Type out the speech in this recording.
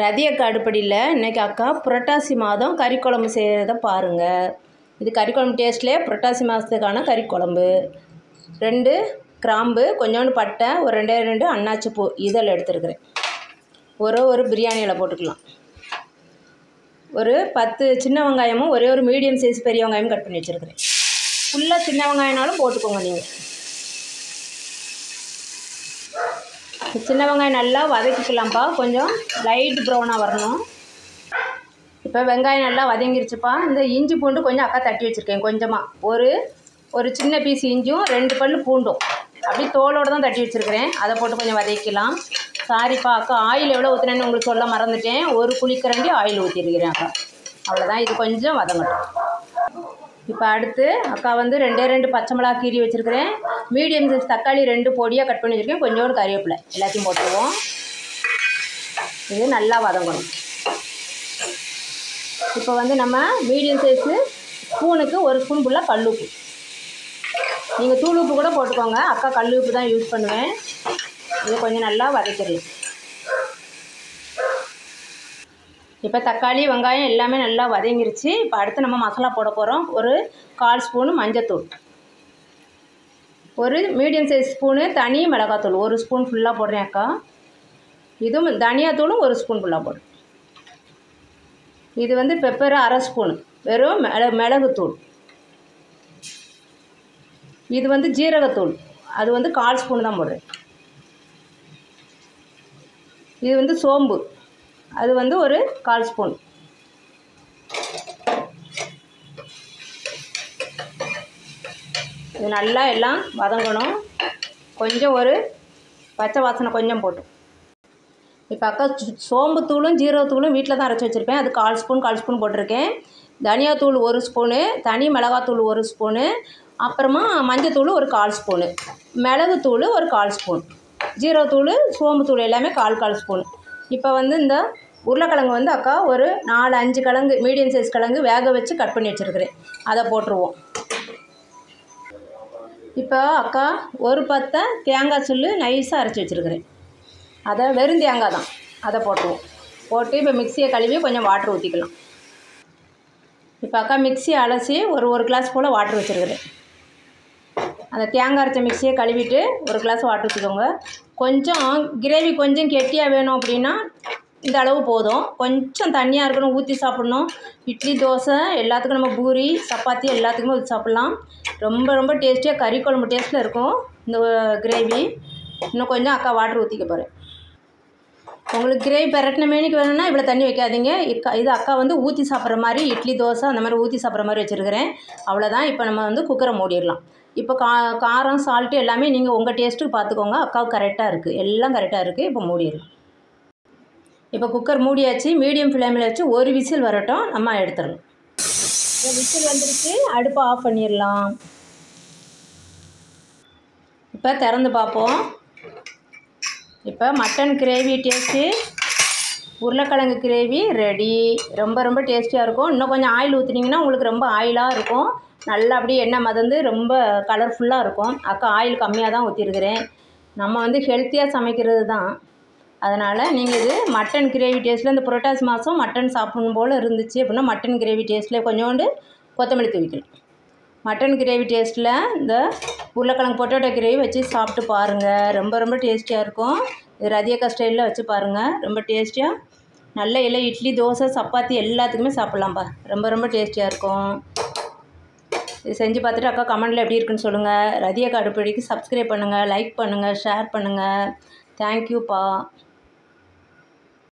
ரதியக்கா அடுப்படியில் இன்றைக்கி அக்கா புரட்டாசி மாதம் கறி குழம்பு செய்கிறத பாருங்கள். இது கறி குழம்பு டேஸ்ட்லேயே புரட்டாசி மாதத்துக்கான கறி குழம்பு. 2 கிராம்பு, கொஞ்சோண்டு பட்டை, ஒரு 2 அன்னாச்சி பூ இதழ் எடுத்துருக்குறேன். ஒரு பிரியாணி இலை போட்டுக்கலாம். ஒரு 10 சின்ன வெங்காயமும் ஒரு மீடியம் சைஸ் பெரிய வெங்காயமும் கட் பண்ணி வச்சுருக்கிறேன். ஃபுல்லாக சின்ன வெங்காயம்னாலும் போட்டுக்கோங்க. நீங்கள் சின்ன வெங்காயம் நல்லா வதக்கிக்கலாம்ப்பா. கொஞ்சம் லைட் ப்ரௌனாக வரணும். இப்போ வெங்காயம் நல்லா வதங்கிருச்சுப்பா. இந்த இஞ்சி பூண்டு கொஞ்சம் அக்கா தட்டி வச்சுருக்கேன். கொஞ்சமாக ஒரு சின்ன பீஸ் இஞ்சும் 2 பல் பூண்டும் அப்படி தோலோடு தான் தட்டி வச்சுருக்கிறேன். அதை போட்டு கொஞ்சம் வதக்கிக்கலாம். சாரிப்பா அக்கா, ஆயில் எவ்வளோ ஊற்றுனேன்னு உங்களுக்கு சொல்ல மறந்துட்டேன். ஒரு குழிக்கரண்டி ஆயில் ஊற்றிருக்கிறேன் அக்கா. அவ்வளோதான். இது கொஞ்சம் வதங்கட்டும். இப்போ அடுத்து அக்கா வந்து 2 பச்சை மிளகா கீரி வச்சுருக்கிறேன். மீடியம் சைஸ் தக்காளி 2 பொடியாக கட் பண்ணி வச்சுருக்கேன். கொஞ்சோண்டு கறிவேப்பிலை எல்லாத்தையும் போட்டுருவோம். இது நல்லா வதங்கணும். இப்போ வந்து நம்ம மீடியம் சைஸு ஸ்பூனுக்கு 1 ஸ்பூன் ஃபுல்லாக கல் உப்பு. நீங்கள் தூள் உப்பு கூட போட்டுக்கோங்க. அக்கா கல் உப்பு தான் யூஸ் பண்ணுவேன். இது கொஞ்சம் நல்லா வதக்கிடலாம். இப்போ தக்காளி வெங்காயம் எல்லாமே நல்லா வதங்கிருச்சு. இப்போ அடுத்து நம்ம மசாலா போட போகிறோம். ஒரு 1/4 ஸ்பூனு மஞ்சத்தூள், ஒரு மீடியம் சைஸ் ஸ்பூனு தனி மிளகாத்தூள் 1 ஸ்பூன் ஃபுல்லாக போடுறேன் அக்கா. இதுவும் தனியாத்தூளும் 1 ஸ்பூன் ஃபுல்லாக போடுறேன். இது வந்து பெப்பர் 1/2 ஸ்பூனு, வெறும் மிளகுத்தூள். இது வந்து ஜீரகத்தூள், அது வந்து 1/4 ஸ்பூன் தான் போடுறேன். இது வந்து சோம்பு, அது வந்து ஒரு 1/4 ஸ்பூன். இது நல்லா எல்லாம் வதங்கணும். கொஞ்சம் ஒரு பச்சை வாசனை கொஞ்சம் போட்டு. இப்போ அக்கா சோம்புத்தூளும் ஜீரகத்தூளும் வீட்டில் தான் அரைச்சி வச்சுருப்பேன். அது 1/4 ஸ்பூன் போட்டிருக்கேன். தனியாத்தூள் 1 ஸ்பூனு, தனி மிளகாத்தூள் 1 ஸ்பூனு, அப்புறமா மஞ்சத்தூள் ஒரு 1/4 ஸ்பூனு, மிளகுத்தூள் ஒரு 1/4 ஸ்பூன், ஜீரகத்தூள் சோம்புத்தூள் எல்லாமே 1/4 ஸ்பூன். இப்போ வந்து இந்த உருளைக்கிழங்கு வந்து அக்கா ஒரு 4-5 கிழங்கு மீடியம் சைஸ் கிழங்கு வேக வச்சு கட் பண்ணி வச்சுருக்கிறேன். அதை போட்டுருவோம். இப்போ அக்கா ஒரு பத்தை தேங்காய் சொல்லு நைஸாக அரைச்சி வச்சுருக்கிறேன். அதை வெறும் தேங்காய் தான். அதை போட்டுருவோம். போட்டு இப்போ மிக்சியை கழுவி கொஞ்சம் வாட்டர் ஊற்றிக்கலாம். இப்போ அக்கா மிக்சியை அலசி ஒரு கிளாஸ் போல் வாட்டர் வச்சுருக்கிறேன். அந்த தேங்காய் அரைச்ச மிக்சியை கழுவிட்டு 1 கிளாஸ் வாட்டர் ஊற்றிக்கோங்க. கொஞ்சம் கிரேவி கொஞ்சம் கெட்டியாக வேணும் அப்படின்னா இந்த அளவு போதும். கொஞ்சம் தண்ணியாக இருக்கணும், ஊற்றி சாப்பிட்ணும். இட்லி தோசை எல்லாத்துக்கும், நம்ம பூரி சப்பாத்தி எல்லாத்துக்குமே ஊற்றி சாப்பிட்லாம். ரொம்ப டேஸ்டியாக கறி குழம்பு டேஸ்ட்டில் இருக்கும் இந்த கிரேவி. இன்னும் கொஞ்சம் அக்கா வாட்டர் ஊற்றிக்க போகிறேன். உங்களுக்கு கிரேவி பெரட்டின மேனிக்கு வேணும்னா இவ்வளோ தண்ணி வைக்காதீங்க. இது அக்கா வந்து ஊற்றி சாப்பிட்ற மாதிரி இட்லி தோசை அந்த மாதிரி ஊற்றி சாப்பிட்ற மாதிரி வச்சுருக்கிறேன். அவ்வளோதான். இப்போ நம்ம வந்து குக்கரை மூடிடலாம். இப்போ காரம் சால்ட்டு எல்லாமே நீங்கள் உங்கள் டேஸ்ட்டுக்கு பார்த்துக்கோங்க. அக்காவுக்கு கரெக்டாக இருக்குது, எல்லாம் கரெக்டாக இருக்குது. இப்போ மூடிடலாம். இப்போ குக்கர் மூடியாச்சு. மீடியம் ஃப்ளேமில் வச்சு ஒரு விசில் வரட்டும், நம்ம எடுத்துடலாம். இப்போ விசில் வந்துருச்சு. அடுப்பை ஆஃப் பண்ணிடலாம். இப்போ திறந்து பார்ப்போம். இப்போ மட்டன் கிரேவி டேஸ்ட்டு, உருளைக்கிழங்கு கிரேவி ரெடி. ரொம்ப டேஸ்டியாக இருக்கும். இன்னும் கொஞ்சம் ஆயில் ஊற்றினீங்கன்னா உங்களுக்கு ரொம்ப ஆயிலாக இருக்கும். நல்லா அப்படியே எண்ணெய் மதந்து ரொம்ப கலர்ஃபுல்லாக இருக்கும். அக்கா ஆயில் கம்மியாக தான் ஊற்றிருக்கிறேன். நம்ம வந்து ஹெல்த்தியாக சமைக்கிறது தான். அதனால் நீங்கள் இது மட்டன் கிரேவி டேஸ்ட்டில் இந்த புரட்டாசி மாதம் மட்டன் சாப்பிடணும் போல் இருந்துச்சு அப்படின்னா மட்டன் கிரேவி டேஸ்ட்டில் கொஞ்சோண்டு கொத்தமல்லி தூவிக்கலாம். மட்டன் கிரேவி டேஸ்ட்டில் இந்த உருளைக்கிழங்கு பொட்டேட்டோ கிரேவி வச்சு சாப்பிட்டு பாருங்கள். ரொம்ப டேஸ்டியாக இருக்கும். இது ரதியக்கா ஸ்டைலில் வச்சு பாருங்கள். ரொம்ப டேஸ்டியாக நல்ல இட்லி தோசை சப்பாத்தி எல்லாத்துக்குமே சாப்பிட்லாம்ப்பா. ரொம்ப டேஸ்டியாக இருக்கும். இது செஞ்சு பார்த்துட்டு அக்கா கமெண்டில் எப்படி இருக்குன்னு சொல்லுங்கள். ரதியக்கா அடுப்படிக்கு சப்ஸ்கிரைப் பண்ணுங்கள், லைக் பண்ணுங்கள், ஷேர் பண்ணுங்கள். தேங்க்யூப்பா.